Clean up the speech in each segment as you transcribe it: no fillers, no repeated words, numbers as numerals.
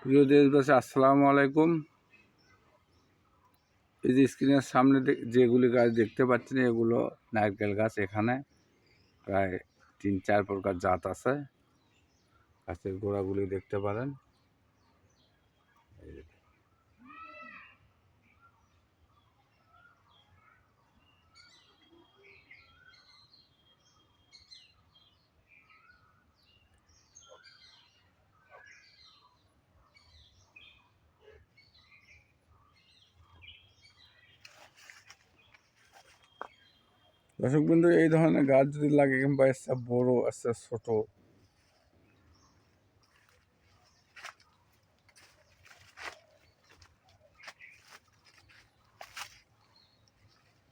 প্রিয় দেশবাসী, আসসালামু আলাইকুম। এই যে স্ক্রিনের সামনে যেগুলি গাছ দেখতে পাচ্ছেন, এগুলো নারকেল গাছ। এখানে প্রায় 3-4 প্রকার জাত আছে। গাছের গোড়াগুলি দেখতে পারেন। দর্শক বিন্দু, এই ধরনের গাছ যদি লাগে, কিংবা একটা বড় একটা ছোট,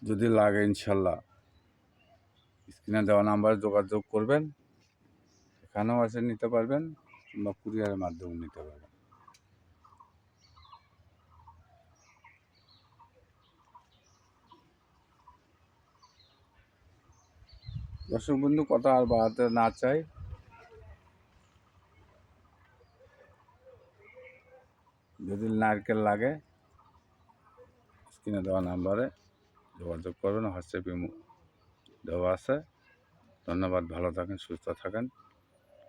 যদি লাগে ইনশাল্লাহ স্ক্রিনে দেওয়া নাম্বারে যোগাযোগ করবেন। এখানেও এসে নিতে পারবেন, কিংবা কুরিয়ারের মাধ্যমে নিতে পারবেন। দর্শক বন্ধু, কথা আর বাড়াতে না চাই, যদি নারকেল লাগে স্ক্রিনে দেওয়া নাম্বারে যোগাযোগ করবেন। হোয়াটসঅ্যাপে দেওয়া আছে। ধন্যবাদ। ভালো থাকেন, সুস্থ থাকেন।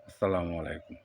আসসালামু আলাইকুম।